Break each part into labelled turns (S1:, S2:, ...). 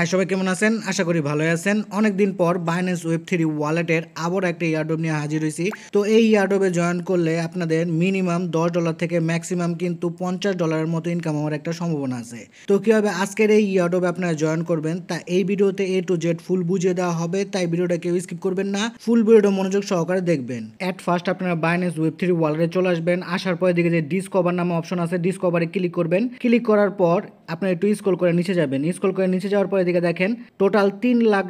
S1: High সবাই কেমন আছেন? আশা করি ভালোই আছেন। অনেকদিন পর বাইন্যান্স ওয়েব3 ওয়ালেটের আবার একটা ইয়ারড্রপ নিয়ে হাজির হয়েছি। তো এই ইয়ারড্রপে জয়েন করলে আপনাদের মিনিমাম $10 থেকে ম্যাক্সিমাম কিন্তু $50 মতো ইনকাম হওয়ার একটা সম্ভাবনা আছে। তো কীভাবে আজকের এই ইয়ারড্রপে আপনারা জয়েন করবেন তা এই ভিডিওতে A to Z ফুল বুঝিয়ে দেওয়া হবে, তাই ভিডিওটা কেউ স্কিপ করবেন না, ফুল ভিডিওটা মনোযোগ সহকারে দেখবেন। অ্যাট ফার্স্ট আপনারা বাইন্যান্স ওয়েব3 ওয়ালেটে চলে আসবেন। আসার পরে দিকে যে ডিসকভার নামে অপশন আছে, ডিসকভারে ক্লিক করবেন। ক্লিক করার পর আপনারা একটু স্ক্রল করে নিচে যাবেন। স্ক্রল করে নিচে যাওয়ার পরে এদিকে দেখেন টোটাল $3 লাখ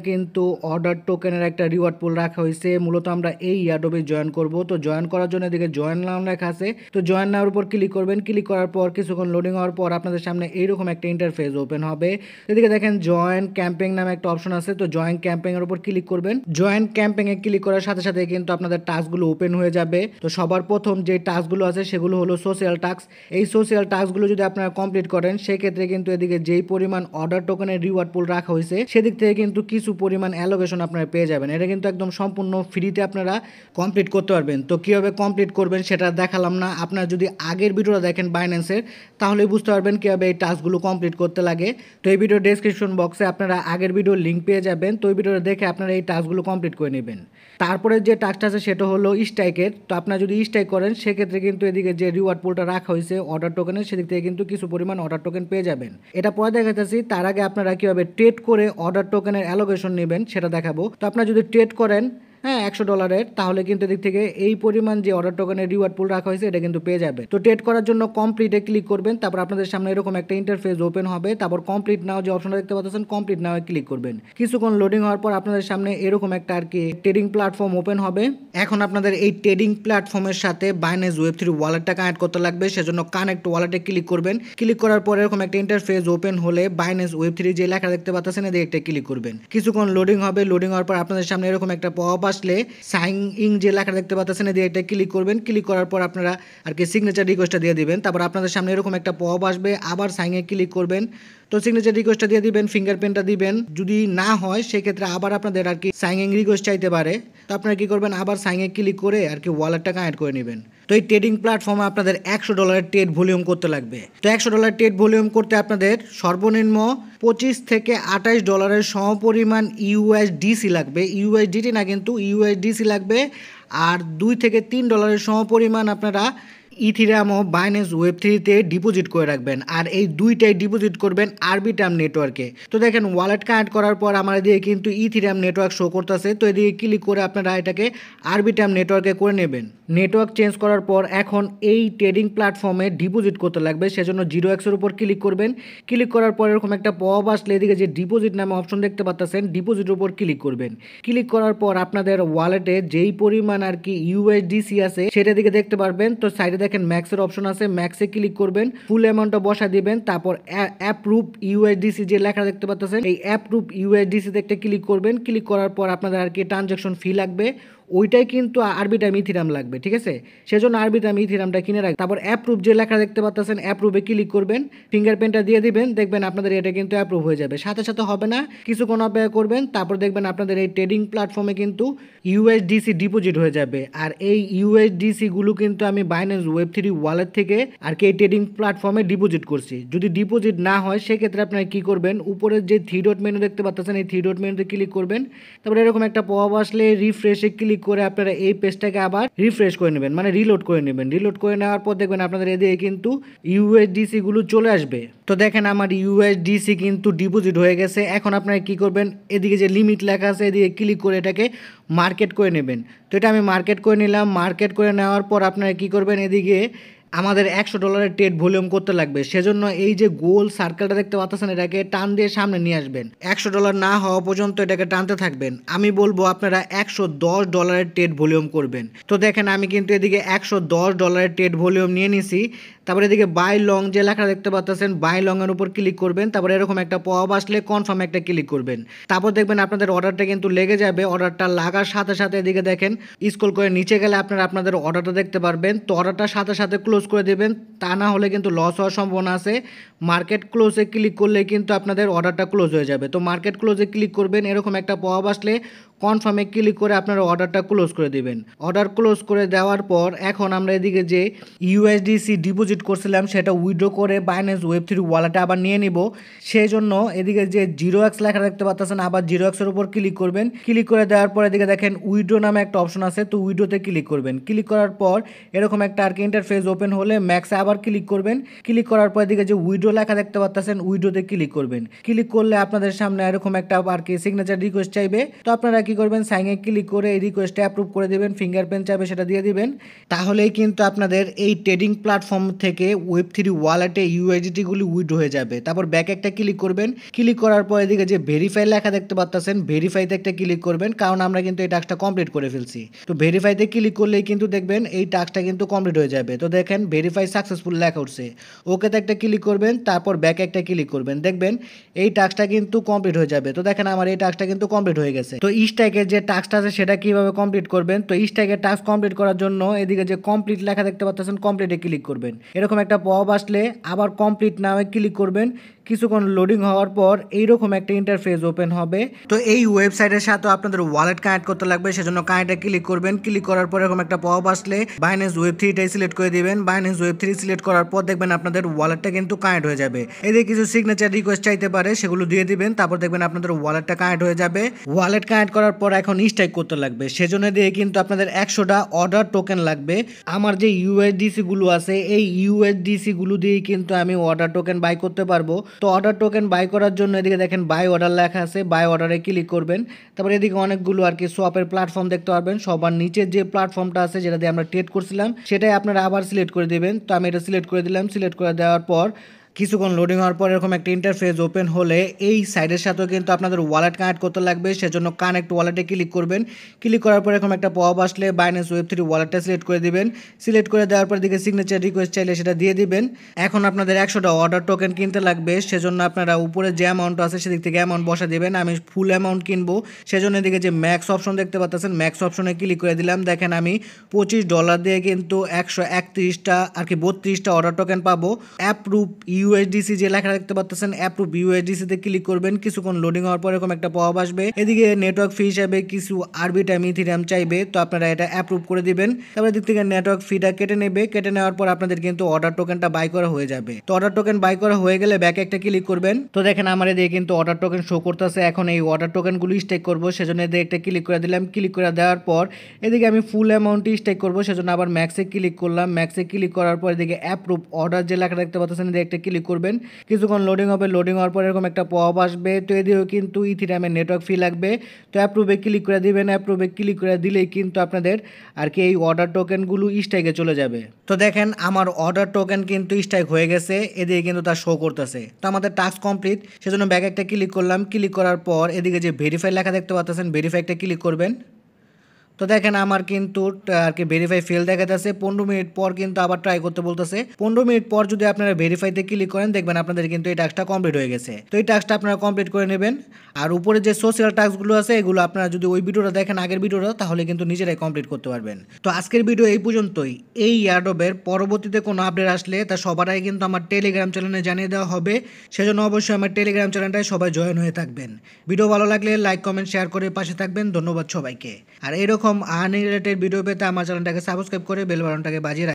S1: কিন্তু অর্ডার টোকেনের একটা রিওয়ার্ড পুল রাখা হয়েছে। মূলত আমরা এই ইয়ারড্রপে জয়েন করব। তো জয়েন করার জন্য এদিকে জয়েন নাম লেখা আছে, তো জয়েন নামের উপর ক্লিক করবেন। ক্লিক করার পর কিছুক্ষণ লোডিং হওয়ার পর আপনাদের সামনে এইরকম একটা ইন্টারফেস ওপেন হবে। এদিকে দেখেন জয়েন ক্যাম্পেইন নামে একটা অপশন আছে, তো জয়েন ক্যাম্পেইন এর উপর ক্লিক করবেন। জয়েন ক্যাম্পেইন এ ক্লিক করার সাথে সাথে কিন্তু আপনাদের টাস্কগুলো ওপেন হয়ে যাবে। তো সবার প্রথম যে টাস্কগুলো আছে সেগুলো হলো সোশ্যাল টাস্ক। এই সোশ্যাল টাস্কগুলো যদি আপনারা কমপ্লিট করেন সেক্ষেত্রে কিন্তু এদিকে যেই পরিমাণ অর্ডার টোকেনের রিওয়ার্ড পুল রাখা হয়েছে সেদিক থেকে কিন্তু কিছু পরিমাণ অ্যালোকেশন আপনারা পেয়ে যাবেন। এটা কিন্তু একদম সম্পূর্ণ ফ্রিতে আপনারা কমপ্লিট করতে পারবেন। তো কীভাবে কমপ্লিট করবেন সেটা দেখালাম না, আপনারা যদি আগের ভিডিওটা দেখেন বাইন্যান্সের তাহলে বুঝতে পারবেন কীভাবে এই টাস্কগুলো কমপ্লিট করতে লাগে। তো এই ভিডিও ডেসক্রিপশন বক্সে আপনারা আগের ভিডিওর লিঙ্ক পেয়ে যাবেন। তো এই ভিডিওটা দেখে আপনারা এই টাস্কগুলো কমপ্লিট করে নেবেন। তারপরে যে টাস্কটা আছে সেটা হলো স্ট্রাইকের। তো আপনারা যদি স্ট্রাইক করেন সেক্ষেত্রে কিন্তু এদিকে যে রিওয়ার্ড পুলটা রাখা হয়েছে অর্ডার টোকেনের সেদিক থেকে কিন্তু কিছু পরিমাণ অর্ডার টোকেন পেয়ে যাবেন। এটা পরে দেখাচ্ছি, তার আগে আপনারা কীভাবে ট্রেড করে অর্ডার টোকেনের অ্যালোকেশন নেবেন সেটা দেখাবো। তো আপনারা যদি ট্রেড করেন $100, তাহলে কিন্তু এদিক থেকে এই পরিমাণ যে অর্ডার টোকেনের রিওয়ার্ড পুল রাখা হয়েছে এটা কিন্তু পেয়ে যাবে। তো ট্রেড করার জন্য কমপ্লিটে ক্লিক করবেন। তারপর আপনাদের সামনে এরকম একটা ইন্টারফেস ওপেন হবে। তারপর কমপ্লিট নাও যে অপশনটা দেখতে পাচ্ছেন কমপ্লিট নাও ক্লিক করবেন। কিছুক্ষণ লোডিং হওয়ার পর আপনাদের সামনে এরকম একটা আর কি ট্রেডিং প্ল্যাটফর্ম ওপেন হবে। এখন আপনাদের এই ট্রেডিং প্ল্যাটফর্মের সাথে বাইন্যান্স ওয়েব3 ওয়ালেটটা কানেক্ট করতে লাগবে, সেজন্য কানেক্ট ওয়ালেটে ক্লিক করবেন। ক্লিক করার পর এরকম একটা ইন্টারফেস ওপেন হলে বাইন্যান্স ওয়েব3 যে লেখা দেখতে পাচ্ছেন এদিকে একটা ক্লিক করবেন। কিছুক্ষণ লোডিং হবে। লোডিং হওয়ার পর আপনাদের সামনে এরকম একটা পপ আসলে সাইন ইন যে লেখা দেখতে পাচ্ছেন এদিকে একটা ক্লিক করবেন। ক্লিক করার পর আপনারা আর কি সিগনেচার রিকোয়েস্টটা দিয়ে দিবেন। তারপর আপনাদের সামনে এরকম একটা পপ আসবে, আবার সাইনে ক্লিক করবেন। তো সিগনেচার রিকোয়েস্টটা দিয়ে দিবেন, ফিঙ্গারপ্রিন্টটা দিবেন। যদি না হয় সেক্ষেত্রে আবার আপনাদের আর কি সাইন ইন রিকোয়েস্ট চাইতে পারে। তো আপনারা কি করবেন, আবার সাইনে ক্লিক করে আর কি ওয়ালেটটা কানেক্ট করে নেবেন। তো এই ট্রেডিং প্ল্যাটফর্মে আপনাদের $100 ট্রেড ভলিউম করতে লাগবে। তো $100 ট্রেড ভলিউম করতে আপনাদের সর্বনিম্ন $25 থেকে $28 সমপরিমাণ ইউএসডিসি লাগবে। ইউএসডিটি না কিন্তু ইউএসডিসি লাগবে। আর $2 থেকে $3 সমপরিমাণ আপনারা ইথিরিয়াম ও বাইন্যান্স ওয়েব3তে ডিপোজিট করে রাখবেন। আর এই দুইটাই ডিপোজিট করবেন আরবিটার্ম নেটওয়ার্কে। তো দেখেন ওয়ালেট কানেক্ট করার পর আমার এদিকে কিন্তু ইথিরিয়াম নেটওয়ার্ক শো করতেছে। তো এদিকে ক্লিক করে আপনারা এটাকে আরবিটার্ম নেটওয়ার্কে করে নেবেন। নেটওয়ার্ক চেঞ্জ করার পর এখন এই ট্রেডিং প্ল্যাটফর্মে ডিপোজিট করতে লাগবে, সেজন্য 0x এর উপর ক্লিক করবেন। ক্লিক করার পর এরকম একটা পপ আসলে এদিকে যে ডিপোজিট নামে অপশন দেখতে পাচ্ছেন ডিপোজিটের উপর ক্লিক করবেন। ক্লিক করার পর আপনাদের ওয়ালেটে যেই পরিমাণ আর কি ইউএসডিসি আছে সেটা দিকে দেখতে পারবেন। তো সাইডে দেখেন ম্যাক্সের অপশন আছে, ম্যাক্সে ক্লিক করবেন, ফুল অ্যামাউন্টটা বসা দিবেন। তারপর অ্যাপ্রুভ ইউএসডিসি যে লেখা দেখতে পাচ্ছেন এই অ্যাপ্রুভ ইউএসডিসি তে একটা ক্লিক করবেন। ক্লিক করার পর আপনাদের আর কি ট্রানজাকশন ফি লাগবে, ওইটাই কিন্তু আরবিটার্ম ইথিরিয়াম লাগবে, ঠিক আছে? সেজন্য আরবিটার্ম ইথিরিয়ামটা কিনে রাখবেন। তারপর অ্যাপ্রুভ যে লেখা দেখতে পাচ্ছেন অ্যাপ্রুভে ক্লিক করবেন, ফিঙ্গারপ্রিন্টটা দিয়ে দিবেন, দেখবেন আপনাদের এটা কিন্তু অ্যাপ্রুভ হয়ে যাবে। সাথে সাথে হবে না, কিছুক্ষণ অপেক্ষা করবেন। তারপর দেখবেন আপনাদের এই ট্রেডিং প্ল্যাটফর্মে কিন্তু ইউএসডিসি ডিপোজিট হয়ে যাবে। আর এই ইউএসডিসি গুলো কিন্তু আমি বাইন্যান্স ওয়েব3 ওয়ালেট থেকে আর কি এই ট্রেডিং প্ল্যাটফর্মে ডিপোজিট করছি। যদি ডিপোজিট না হয় সেক্ষেত্রে আপনারা কি করবেন, উপরের যে 3 ডট মেনু দেখতে পাচ্ছেন এই 3 ডট মেনুতে ক্লিক করবেন। তারপর এরকম একটা পপ আসলে রিফ্রেশে ক্লিক করে আপনারা এই পেজটাকে আবার রিফ্রেশ করে নেবেন, মানে রিলোড করে নেবেন। রিলোড করে নেওয়ার পর দেখবেন আপনাদের এদিকে কিন্তু ইউএসডিসি গুলো চলে আসবে। তো দেখেন আমার ইউএসডিসি কিন্তু ডিপোজিট হয়ে গেছে। এখন আপনারা কি করবেন, এদিকে যে লিমিট লেখা আছে এদিকে ক্লিক করে এটাকে মার্কেট করে নেবেন। তো এটা আমি মার্কেট করে নিলাম। মার্কেট করে নেওয়ার পর আপনারা কি করবেন, এদিকে আমাদের $100 ট্রেড ভলিউম করতে লাগবে, সেজন্য এই যে গোল সার্কেলটা দেখতে পাচ্ছেন এটাকে টান দিয়ে সামনে নিয়ে আসবেন। $100 না হওয়া পর্যন্ত এটাকে টানতে থাকবেন। আমি বলবো আপনারা $110 ট্রেড ভলিউম করবেন। তো দেখেন আমি কিন্তু এদিকে $110 ট্রেড ভলিউম নিয়ে নিছি। তারপরে এদিকে বাই লং যে লেখা দেখতে পাচ্ছেন বাই লং এর উপর ক্লিক করবেন। তারপরে এরকম একটা পপ আসলে কনফার্ম একটা ক্লিক করবেন। তারপর দেখবেন আপনাদের অর্ডারটা কিন্তু লেগে যাবে। অর্ডারটা লাগার সাথে সাথে এদিকে দেখেন স্ক্রল করে নিচে গেলে আপনারা আপনাদের অর্ডারটা দেখতে পারবেন। তো অর্ডারটার সাথে সাথে ক্লোজ করে দেবেন, তা না হলে কিন্তু লস হওয়ার সম্ভাবনা আছে। মার্কেট ক্লোজে ক্লিক করলে কিন্তু আপনাদের অর্ডারটা ক্লোজ হয়ে যাবে। তো মার্কেট ক্লোজে ক্লিক করবেন, এরকম একটা পপ আসলে কনফার্মে ক্লিক করে আপনারা অর্ডারটা ক্লোজ করে দিবেন। অর্ডার ক্লোজ করে দেওয়ার পর এখন আমরা এদিকে যে ইউএসডিসি ডিপোজিট করছিলাম সেটা উইথড্র করে বাইন্যান্স ওয়েব3 ওয়ালেটে আবার নিয়ে নিব। সেই জন্য এদিকে যে 0x লেখা দেখতে পাচ্ছেন, আবার 0x এর উপর ক্লিক করবেন। ক্লিক করে দেওয়ার পর এদিকে দেখেন উইথড্র নামে একটা অপশন আছে, তো উইথড্রতে ক্লিক করবেন। ক্লিক করার পর এরকম একটা আর কি ইন্টারফেস ওপেন হলে ম্যাক্সে আবার ক্লিক করবেন। ক্লিক করার পর এদিকে যে উইথড্র লেখা দেখতে পাচ্ছেন উইথড্রতে ক্লিক করবেন। ক্লিক করলে আপনাদের সামনে এরকম একটা আর কি সিগনেচার রিকোয়েস্ট চাইবে, তো আপনারা কি করবেন সাইনে ক্লিক করে এই রিকোয়েস্টে অ্যাপ্রুভ করে দিবেন। ফিঙ্গারপ্রিন্ট চাইবে সেটা দিয়ে দিবেন। তাহলেই কিন্তু আপনাদের এই ট্রেডিং প্ল্যাটফর্ম থেকে ওয়েব3 ওয়ালেটে ইউএসডিটি গুলি উইথড্র হয়ে যাবে। তারপর ব্যাক একটা ক্লিক করবেন। ক্লিক করার পর এদিকে যে ভেরিফাই লেখা দেখতে পাচ্ছেন ভেরিফাইতে একটা ক্লিক করবেন, কারণ আমরা কিন্তু এই টাস্কটা কমপ্লিট করে ফেলছি। তো ভেরিফাইতে ক্লিক করলেই কিন্তু দেখবেন এই টাস্কটা কিন্তু কমপ্লিট হয়ে যাবে। তো দেখেন ভেরিফাই সাকসেসফুল লেখা উঠছে, ওকেতে একটা ক্লিক করবেন, তারপর ব্যাক একটা ক্লিক করবেন, দেখবেন এই টাস্কটা কিন্তু কমপ্লিট হয়ে যাবে। তো দেখেন আমার এই টাস্কটা কিন্তু কমপ্লিট হয়ে গেছে। তো স্ট্যাকের যে টাস্কটা আছে সেটা কিভাবে কমপ্লিট করবেন, তো স্ট্যাকের টাস্ক কমপ্লিট করার জন্য এদিকে যে কমপ্লিট লেখা দেখতে পাচ্ছেন কমপ্লিটে ক্লিক করবেন। এরকম একটা পপ আসলে আবার কমপ্লিট নামে ক্লিক করবেন। কিছুক্ষণ লোডিং হওয়ার পর এইরকম একটা ইন্টারফেস ওপেন হবে। তো এই ওয়েবসাইটের সাথে আপনাদের ওয়ালেট কানেক্ট করতে লাগবে, সেজন্য কানেক্টে ক্লিক করবেন। ক্লিক করার পর এরকম একটা পপ আসলে বাইন্যান্স ওয়েব3টাই সিলেক্ট করে দিবেন। বাইন্যান্স ওয়েব3 সিলেক্ট করার পর দেখবেন আপনাদের ওয়ালেটটা কিন্তু কানেক্ট হয়ে যাবে। এদিকে কিছু সিগনেচার রিকোয়েস্ট চাইতে পারে, সেগুলো দিয়ে দিবেন। তারপর দেখবেন আপনাদের ওয়ালেটটা কানেক্ট হয়ে যাবে। ওয়ালেট কানেক্ট করার পর এখন স্ট্রাইক করতে লাগবে, সেজন্য দিয়ে কিন্তু আপনাদের 100টা অর্ডার টোকেন লাগবে। আমার যে ইউএসডিসি গুলো আছে এই ইউএসডিসি গুলো দিয়ে কিন্তু আমি অর্ডার টোকেন বাই করতে পারবো। তো অর্ডার টোকেন বাই করার জন্য এদিকে দেখেন বাই অর্ডার লেখা আছে, বাই অর্ডারে ক্লিক করবেন। তারপর এদিকে অনেকগুলো আর কি সোয়াপের প্ল্যাটফর্ম দেখতে পারবেন। সবার নিচের যে প্ল্যাটফর্মটা আছে যেটা দিয়ে আমরা ট্রেড করছিলাম সেটাই আপনারা আবার সিলেক্ট করে দিবেন। তো আমি এটা সিলেক্ট করে দিলাম। সিলেক্ট করে দেওয়ার পর কিছুক্ষণ লোডিং হওয়ার পর এরকম একটা ইন্টারফেস ওপেন হলে এই সাইডের সাথেও কিন্তু আপনাদের ওয়ালেট কানেক্ট করতে লাগবে, সেজন্য কানেক্ট ওয়ালেটে ক্লিক করবেন। ক্লিক করার পর এরকম একটা পপ আসলে বাইন্যান্স ওয়েব3 ওয়ালেটটা সিলেক্ট করে দিবেন। সিলেক্ট করে দেওয়ার পর দিকে সিগনেচার রিকোয়েস্ট চাইলে সেটা দিয়ে দিবেন। এখন আপনাদের 100টা অর্ডার টোকেন কিনতে লাগবে, সেজন্য আপনারা উপরে যে অ্যামাউন্ট আছে সেদিক থেকে অ্যামাউন্ট বসা দিবেন। আমি ফুল অ্যামাউন্ট কিনবো, সেজন্য এদিকে যে ম্যাক্স অপশন দেখতে পাচ্ছেন ম্যাক্স অপশনে ক্লিক করে দিলাম। দেখেন আমি $25 দিয়ে কিন্তু 131টা আর কি 32টা অর্ডার টোকেন পাবো। অ্যাপ্রুভ ইউএসডিসি যে দেখতে পাচ্ছেন অ্যাপ্রুভ ইউএসডিসি তে ক্লিক করবেন। কিছুক্ষণ লোডিং হওয়ার পর এরকম একটা পপ আসবে। এদিকে নেটওয়ার্ক ফি হিসাবে কিছু আরবিটাইম ইথিরিয়াম চাইবে, তো আপনারা এটা অ্যাপ্রুভ করে দিবেন। তারপর দিক থেকে নেটওয়ার্ক ফিটা কেটে নেবে। কেটে নেওয়ার পর আপনাদের কিন্তু অর্ডার টোকেনটা বাই করা হয়ে যাবে। তো অর্ডার টোকেন বাই করা হয়ে গেলে ব্যাক একটা ক্লিক করবেন। তো দেখেন আমার এদিকে কিন্তু অর্ডার টোকেন শো করতেছে। এখন এই অর্ডার টোকেনগুলো স্টেক করবো, সেজন্য এদিকে একটা ক্লিক করে দিলাম। ক্লিক করে দেওয়ার পর এদিকে আমি ফুল অ্যামাউন্টই স্টেক করবো, সেজন্য আবার ম্যাক্সে ক্লিক করলাম। ম্যাক্সে ক্লিক করার পর এদিকে অ্যাপ্রুভ অর্ডার যে লেখা দেখতে পাচ্ছেন এদিকে একটা ক্লিক করবেন। কিছুক্ষণ লোডিং হবে। লোডিং হওয়ার পর এরকম একটা পপ আসবে। তো এদিকেও কিন্তু ইথিরিয়ামের নেটওয়ার্ক ফি লাগবে, তো অ্যাপ্রুভে ক্লিক করে দিবেন। অ্যাপ্রুভে ক্লিক করে দিলেই কিন্তু আপনাদের আর কি এই অর্ডার টোকেনগুলো স্ট্রাইকে চলে যাবে। তো দেখেন আমার অর্ডার টোকেন কিন্তু স্ট্রাইক হয়ে গেছে, এদিকে কিন্তু তার শো করতেছে। তো আমাদের টাস্ক কমপ্লিট, সেজন্য ব্যাক একটা ক্লিক করলাম। ক্লিক করার পর এদিকে যে ভেরিফাই লেখা দেখতে পাচ্ছেন ভেরিফাই একটা ক্লিক করবেন। তো দেখেন আমার কিন্তু আর কি ভেরিফাই ফেল দেখাতেছে। 15 মিনিট পর কিন্তু আবার ট্রাই করতে বলতেছে। 15 মিনিট পর যদি আপনারা ভেরিফাইতে ক্লিক করেন দেখবেন আপনাদের কিন্তু এই টাস্কটা কমপ্লিট হয়ে গেছে। তো এই টাস্কটা আপনারা কমপ্লিট করে নেবেন। আর উপরে যে সোশ্যাল টাস্কগুলো আছে এগুলো আপনারা যদি ওই ভিডিওটা দেখেন আগের ভিডিওটা, তাহলে কিন্তু নিজেরাই কমপ্লিট করতে পারবেন। তো আজকের ভিডিও এই পর্যন্তই। এই এয়ারড্রপের পরবর্তীতে কোনো আপডেট আসলে তা সবার আগে কিন্তু আমার টেলিগ্রাম চ্যানেলে জানিয়ে দেওয়া হবে, সেজন্য অবশ্যই আমার টেলিগ্রাম চ্যানেলটায় সবাই জয়েন হয়ে থাকবেন। ভিডিও ভালো লাগলে লাইক কমেন্ট শেয়ার করে পাশে থাকবেন। ধন্যবাদ সবাইকে। আর এরকম আর্নিং রিলেটেড ভিডিও পেতে আমার চ্যানেলটাকে সাবস্ক্রাইব করে বেল বাটনটাকে বাজিয়ে